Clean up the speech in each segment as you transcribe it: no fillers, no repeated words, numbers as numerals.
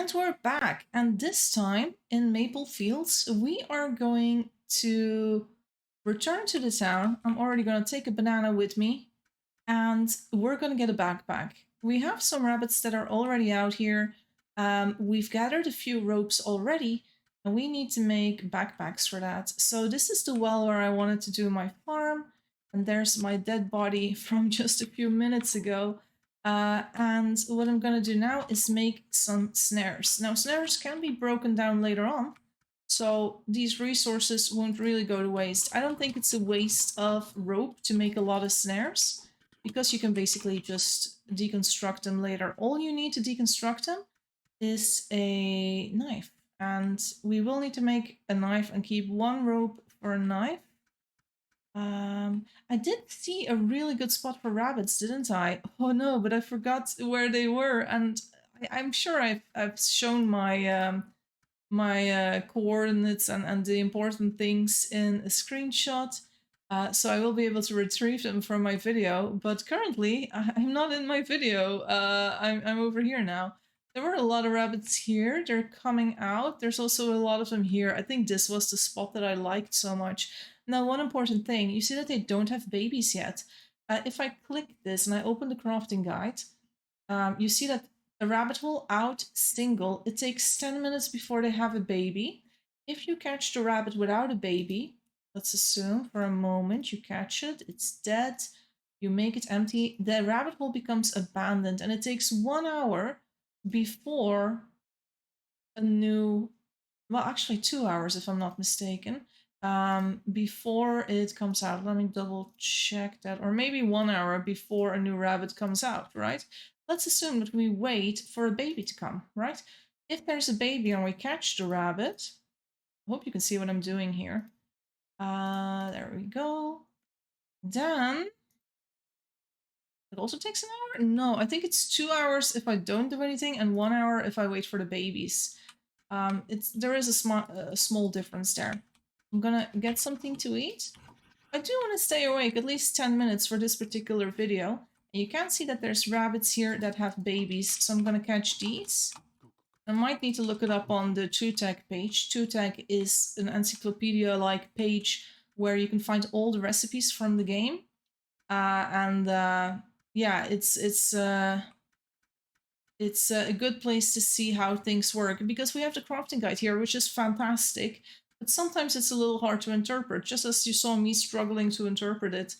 And we're back, and this time in Maple Fields, we are going to return to the town. I'm already going to take a banana with me, and we're going to get a backpack. We have some rabbits that are already out here. We've gathered a few ropes already, and we need to make backpacks for that. So this is the well where I wanted to do my farm, and there's my dead body from just a few minutes ago. And what I'm going to do now is make some snares. Now, snares can be broken down later on, so these resources won't really go to waste. I don't think it's a waste of rope to make a lot of snares, because you can basically just deconstruct them later. All you need to deconstruct them is a knife. And we will need to make a knife and keep one rope for a knife. I did see a really good spot for rabbits, didn't I? Oh no, but I forgot where they were, and I'm sure I've shown my coordinates and the important things in a screenshot, so I will be able to retrieve them from my video. But currently, I'm not in my video. I'm over here now. There were a lot of rabbits here. They're coming out. There's also a lot of them here. I think this was the spot that I liked so much. Now, one important thing, you see that they don't have babies yet. If I click this and I open the crafting guide, you see that a rabbit hole out single, it takes 10 minutes before they have a baby. If you catch the rabbit without a baby, let's assume for a moment you catch it, it's dead, you make it empty, the rabbit hole becomes abandoned, and it takes 1 hour before a new, well, actually 2 hours if I'm not mistaken, before it comes out. Let me double check that. Or maybe 1 hour before a new rabbit comes out, right? Let's assume that we wait for a baby to come, right? If there's a baby and we catch the rabbit, I hope you can see what I'm doing here. There we go. Then it also takes an hour? No, I think it's 2 hours if I don't do anything and 1 hour if I wait for the babies. There is a small difference there. I'm gonna get something to eat. I do want to stay awake at least 10 minutes for this particular video. And you can see that there's rabbits here that have babies, so I'm gonna catch these. I might need to look it up on the 2tag page. 2tag is an encyclopedia-like page where you can find all the recipes from the game. Yeah, it's a good place to see how things work, because we have the crafting guide here, which is fantastic, but sometimes it's a little hard to interpret, just as you saw me struggling to interpret it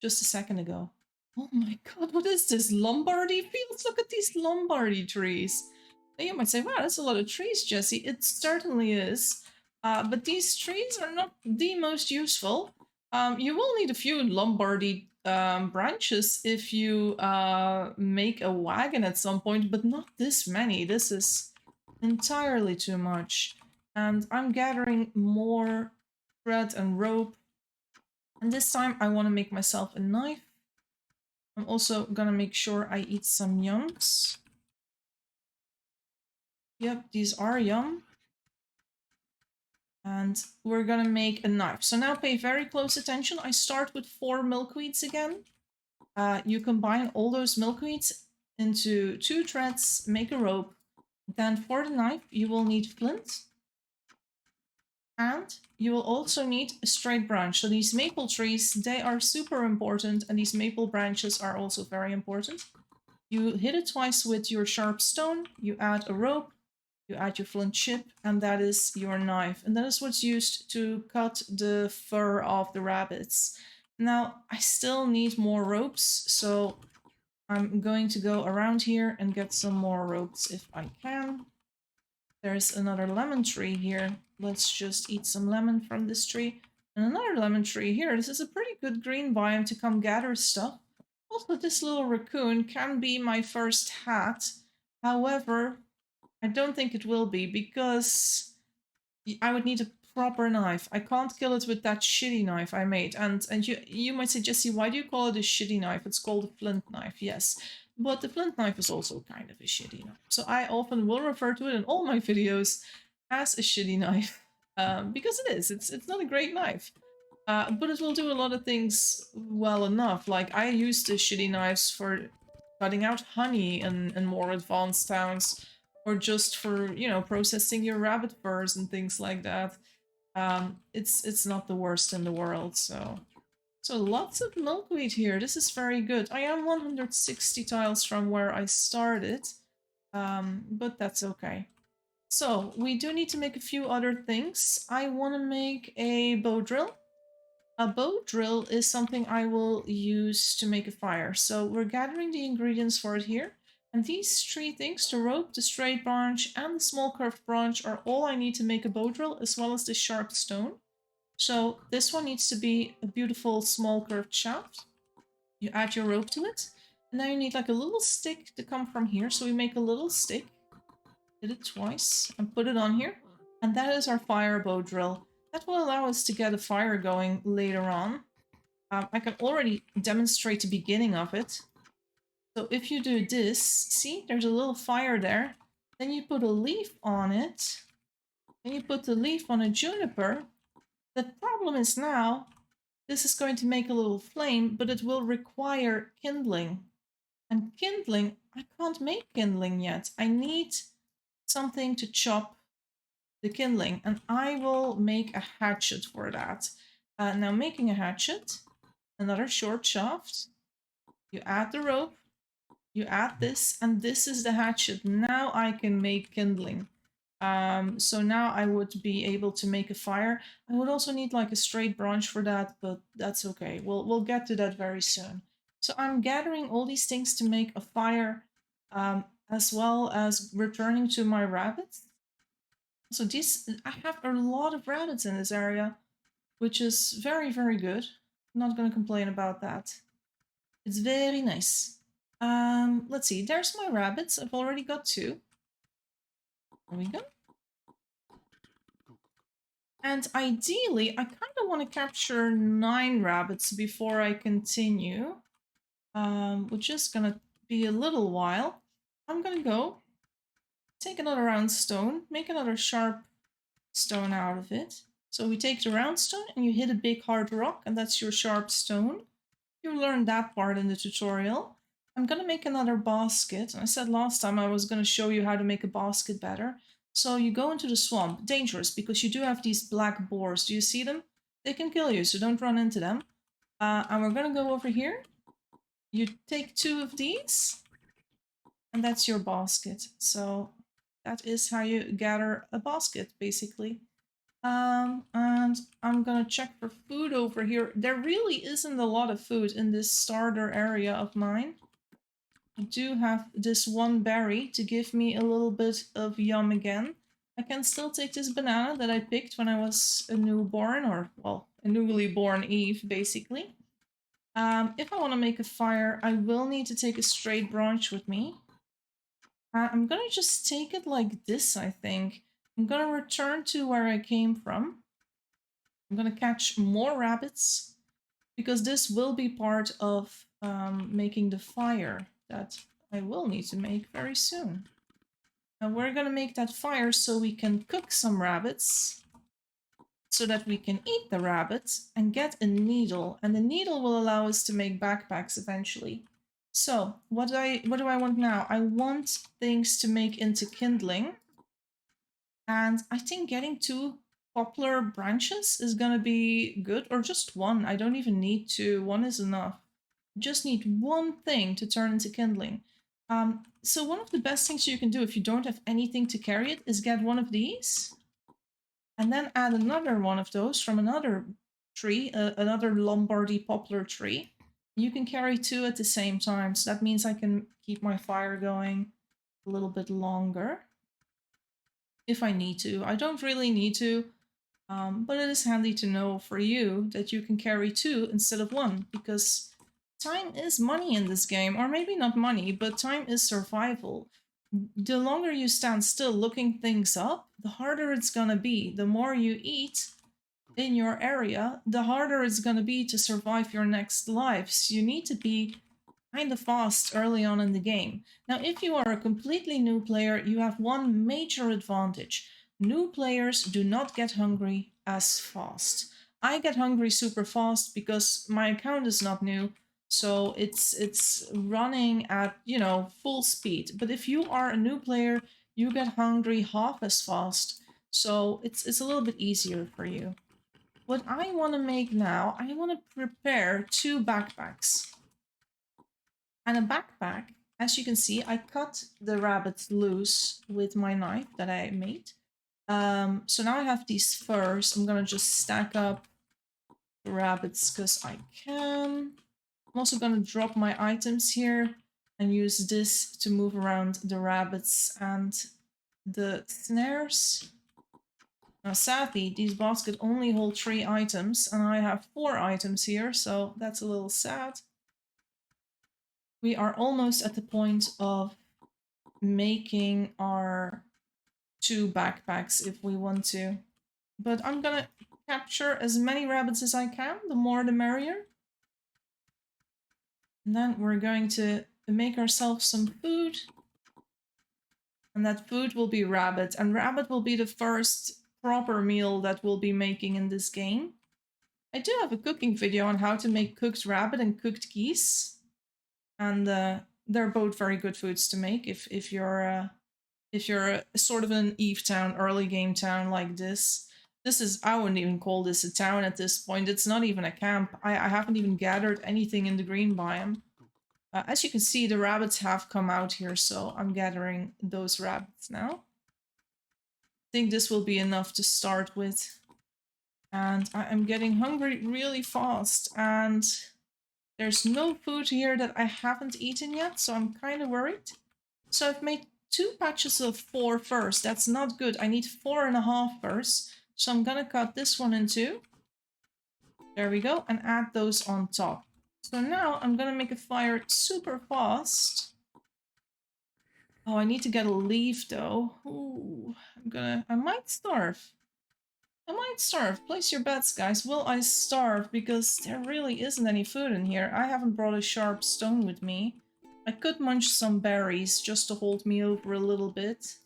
just a second ago. Oh my god, what is this? Lombardy fields? Look at these Lombardy trees. Now you might say, wow, that's a lot of trees, Jesse. It certainly is. But these trees are not the most useful. You will need a few Lombardy branches if you make a wagon at some point, but not this many. This is entirely too much. And I'm gathering more thread and rope. And this time I want to make myself a knife. I'm also gonna make sure I eat some yums. Yep, these are yum. And we're gonna make a knife. So now pay very close attention. I start with 4 milkweeds again. You combine all those milkweeds into 2 threads, make a rope. Then for the knife, you will need flint. And you will also need a straight branch. So these maple trees, they are super important, and these maple branches are also very important. You hit it twice with your sharp stone, you add a rope, you add your flint chip, and that is your knife. And that is what's used to cut the fur of the rabbits. Now, I still need more ropes, so I'm going to go around here and get some more ropes if I can. There's another lemon tree here. Let's just eat some lemon from this tree. And another lemon tree here. This is a pretty good green biome to come gather stuff. Also, this little raccoon can be my first hat. However, I don't think it will be, because I would need a proper knife. I can't kill it with that shitty knife I made. And you might say, Jesse, why do you call it a shitty knife? It's called a flint knife, yes. But the flint knife is also kind of a shitty knife. So I often will refer to it in all my videos as a shitty knife. Because it is. It's not a great knife. But it will do a lot of things well enough. Like, I use the shitty knives for cutting out honey in more advanced towns. or just for, you know, processing your rabbit furs and things like that. It's not the worst in the world. So lots of milkweed here. This is very good. I am 160 tiles from where I started, but that's okay. So we do need to make a few other things. I want to make a bow drill. A bow drill is something I will use to make a fire. So we're gathering the ingredients for it here. And these three things, the rope, the straight branch, and the small curved branch, are all I need to make a bow drill, as well as the sharp stone. So this one needs to be a beautiful small curved shaft. You add your rope to it. And now you need like a little stick to come from here. So we make a little stick. Did it twice and put it on here. And that is our fire bow drill. That will allow us to get a fire going later on. I can already demonstrate the beginning of it. So if you do this, see, there's a little fire there. Then you put a leaf on it. Then you put the leaf on a juniper. The problem is now, this is going to make a little flame, but it will require kindling. And kindling, I can't make kindling yet. I need something to chop the kindling, and I will make a hatchet for that. Now making a hatchet, another short shaft, you add the rope, you add this, and this is the hatchet. Now I can make kindling. So now I would be able to make a fire. I would also need like a straight branch for that, but that's okay. We'll get to that very soon. So I'm gathering all these things to make a fire, as well as returning to my rabbits. So I have a lot of rabbits in this area, which is very, very good. I'm not going to complain about that. It's very nice. Let's see. There's my rabbits. I've already got 2. There we go. And ideally, I kind of want to capture 9 rabbits before I continue, which is going to be a little while. I'm going to go take another round stone, make another sharp stone out of it. So we take the round stone and you hit a big hard rock, and that's your sharp stone. You learned that part in the tutorial. I'm gonna make another basket. I said last time I was gonna show you how to make a basket better. So you go into the swamp. Dangerous, because you do have these black boars. Do you see them? They can kill you, so don't run into them. And we're gonna go over here. You take 2 of these, and that's your basket. So that is how you gather a basket, basically. And I'm gonna check for food over here. There really isn't a lot of food in this starter area of mine. I do have this one berry to give me a little bit of yum again. I can still take this banana that I picked when I was a newborn, or, well, a newly born Eve, basically. If I want to make a fire, I will need to take a straight branch with me. I'm gonna just take it like this, I think. I'm gonna return to where I came from. I'm gonna catch more rabbits, because this will be part of making the fire that I will need to make very soon. Now we're gonna make that fire so we can cook some rabbits, so that we can eat the rabbits and get a needle. And the needle will allow us to make backpacks eventually. So what do I want now? I want things to make into kindling. And I think getting 2 poplar branches is gonna be good, or just 1. I don't even need 2. 1 is enough. Just need 1 thing to turn into kindling. So one of the best things you can do if you don't have anything to carry it is get one of these, and then add another one of those from another tree, another Lombardy poplar tree. You can carry 2 at the same time, so that means I can keep my fire going a little bit longer if I need to. I don't really need to, but it is handy to know for you that you can carry 2 instead of 1, because time is money in this game. Or maybe not money, but time is survival. The longer you stand still looking things up, the harder it's gonna be. The more you eat in your area, the harder it's gonna be to survive your next lives. You need to be kind of fast early on in the game. Now, if you are a completely new player, you have one major advantage. New players do not get hungry as fast. I get hungry super fast because my account is not new, So it's running at, you know, full speed. But if you are a new player, you get hungry half as fast. So it's a little bit easier for you. What I want to make now, I want to prepare 2 backpacks. And a backpack, as you can see, I cut the rabbits loose with my knife that I made. So now I have these furs. I'm gonna just stack up the rabbits because I can. I'm also gonna drop my items here and use this to move around the rabbits and the snares. Now sadly, these baskets only hold 3 items and I have 4 items here, so that's a little sad. We are almost at the point of making our 2 backpacks if we want to. But I'm gonna capture as many rabbits as I can, the more the merrier. And then we're going to make ourselves some food. And that food will be rabbit. And rabbit will be the first proper meal that we'll be making in this game. I do have a cooking video on how to make cooked rabbit and cooked geese. And they're both very good foods to make if you're sort of an Eve town, early game town like this. This is, I wouldn't even call this a town at this point. It's not even a camp. I haven't even gathered anything in the green biome. As you can see, the rabbits have come out here, so I'm gathering those rabbits now. I think this will be enough to start with. And I'm getting hungry really fast, and there's no food here that I haven't eaten yet, so I'm kind of worried. So I've made 2 patches of 4 first. That's not good. I need 4.5 first. So I'm gonna cut this one in 2. There we go, and add those on top. So now I'm gonna make a fire super fast. Oh, I need to get a leaf though. Ooh, I might starve. I might starve. Place your bets, guys. Will I starve? Because there really isn't any food in here. I haven't brought a sharp stone with me. I could munch some berries just to hold me over a little bit.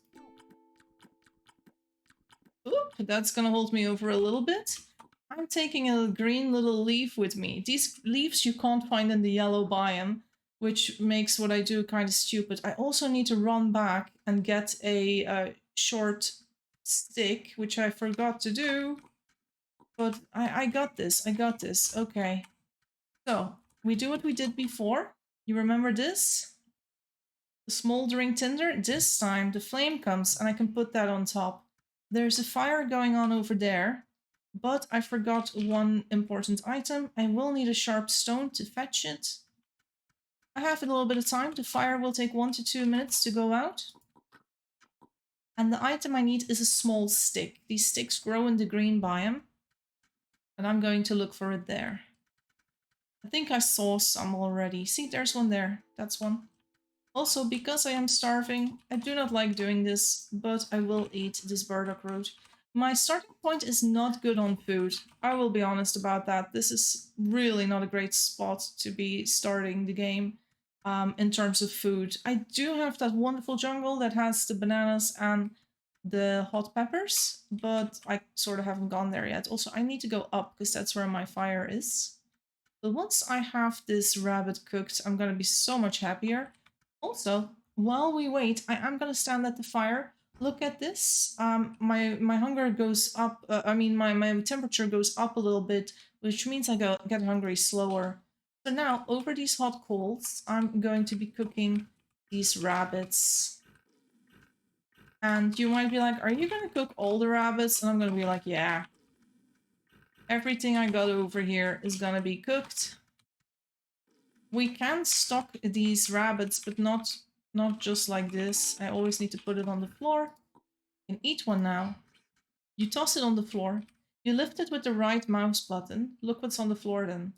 Oop, that's gonna hold me over a little bit. I'm taking a green little leaf with me. These leaves you can't find in the yellow biome, which makes what I do kind of stupid. I also need to run back and get a short stick, which I forgot to do. But I got this. I got this. Okay. So, we do what we did before. You remember this? The smoldering tinder? This time the flame comes and I can put that on top. There's a fire going on over there, but I forgot one important item. I will need a sharp stone to fetch it. I have a little bit of time. The fire will take 1 to 2 minutes to go out. And the item I need is a small stick. These sticks grow in the green biome, and I'm going to look for it there. I think I saw some already. See, there's one there. That's one. Also, because I am starving, I do not like doing this, but I will eat this burdock root. My starting point is not good on food. I will be honest about that. This is really not a great spot to be starting the game in terms of food. I do have that wonderful jungle that has the bananas and the hot peppers, but I sort of haven't gone there yet. Also, I need to go up because that's where my fire is. But once I have this rabbit cooked, I'm gonna be so much happier. Also, while we wait, I am gonna stand at the fire. Look at this. My hunger goes up. My temperature goes up a little bit, which means I get hungry slower. So now, over these hot coals, I'm going to be cooking these rabbits. And you might be like, are you gonna cook all the rabbits? And I'm gonna be like, yeah. Everything I got over here is gonna be cooked. We can stock these rabbits, but not just like this. I always need to put it on the floor. You can eat one now. You toss it on the floor. You lift it with the right mouse button. Look what's on the floor then.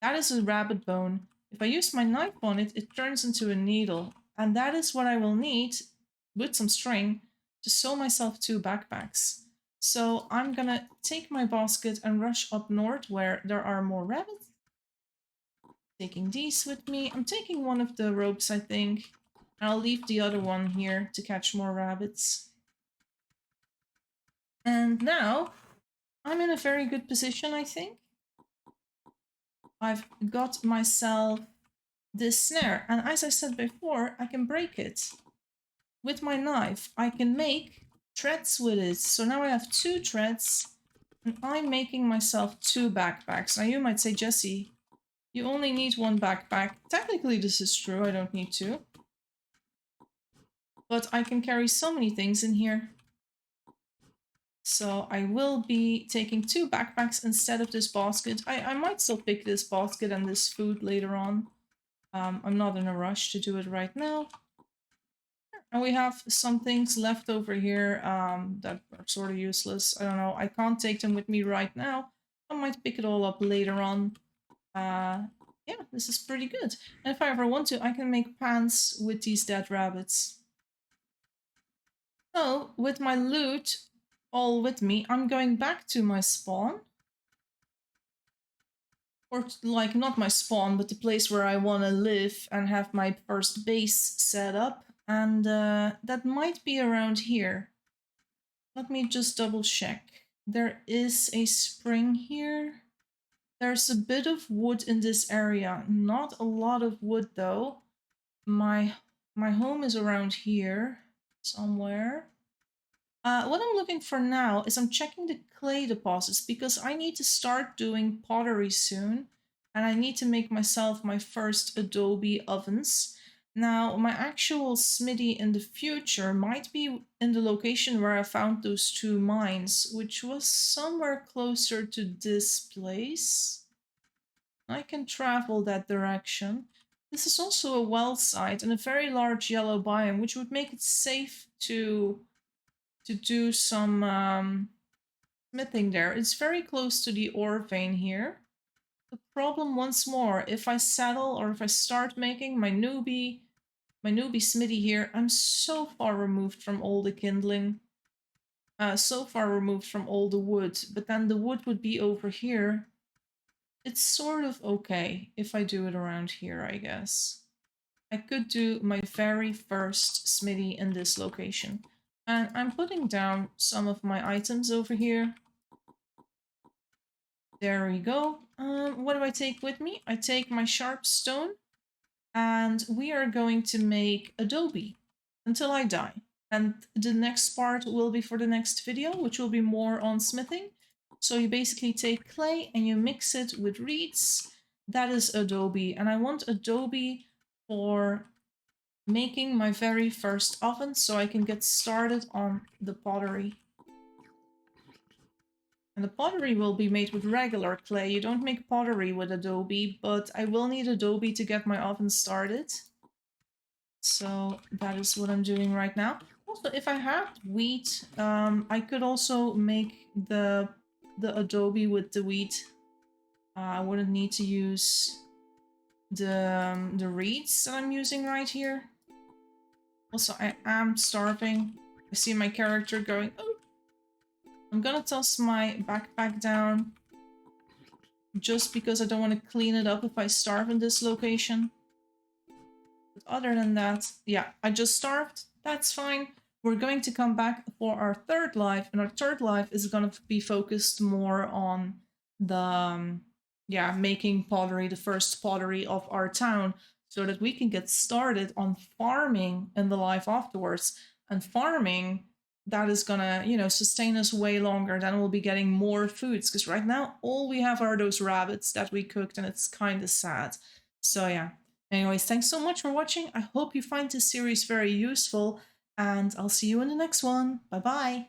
That is a rabbit bone. If I use my knife on it, it turns into a needle. And that is what I will need, with some string, to sew myself 2 backpacks. So I'm gonna take my basket and rush up north where there are more rabbits. Taking these with me. I'm taking one of the ropes, I think. I'll leave the other one here to catch more rabbits. And now, I'm in a very good position, I think. I've got myself this snare, and as I said before, I can break it. With my knife, I can make threads with it. So now I have 2 threads, and I'm making myself 2 backpacks. Now you might say, Jesse, you only need 1 backpack. Technically this is true, I don't need 2. But I can carry so many things in here. So I will be taking 2 backpacks instead of this basket. I might still pick this basket and this food later on. I'm not in a rush to do it right now. And we have some things left over here that are sort of useless. I don't know. I can't take them with me right now. I might pick it all up later on. Yeah, this is pretty good. And if I ever want to, I can make pants with these dead rabbits. So, with my loot all with me, I'm going back to my spawn. Or, like, not my spawn, but the place where I want to live and have my first base set up. And that might be around here. Let me just double check. There is a spring here. There's a bit of wood in this area. Not a lot of wood though. My home is around here somewhere. What I'm looking for now is I'm checking the clay deposits because I need to start doing pottery soon. And I need to make myself my first adobe ovens. Now, my actual smithy in the future might be in the location where I found those 2 mines, which was somewhere closer to this place. I can travel that direction. This is also a well site and a very large yellow biome, which would make it safe to do some smithing there. It's very close to the ore vein here. The problem once more, if I settle or if I start making my newbie smithy here, I'm so far removed from all the kindling. So far removed from all the wood, but then the wood would be over here. It's sort of okay if I do it around here, I guess. I could do my very first smithy in this location. And I'm putting down some of my items over here. There we go. What do I take with me? I take my sharp stone, and we are going to make adobe until I die. And the next part will be for the next video, which will be more on smithing. So you basically take clay and you mix it with reeds. That is adobe. And I want adobe for making my very first oven so I can get started on the pottery. And the pottery will be made with regular clay. You don't make pottery with adobe, but I will need adobe to get my oven started. So that is what I'm doing right now. Also, if I had wheat, I could also make the adobe with the wheat. I wouldn't need to use the reeds that I'm using right here. Also, I am starving. I see my character going, oh! I'm gonna toss my backpack down just because I don't want to clean it up if I starve in this location. But other than that, yeah, I just starved. That's fine. We're going to come back for our 3rd life, and our 3rd life is going to be focused more on the, yeah, making pottery, the first pottery of our town, so that we can get started on farming in the life afterwards. And farming, that is gonna, you know, sustain us way longer. Then we'll be getting more foods, because right now all we have are those rabbits that we cooked, and it's kind of sad. So yeah. Anyways, thanks so much for watching. I hope you find this series very useful, and I'll see you in the next one. Bye bye.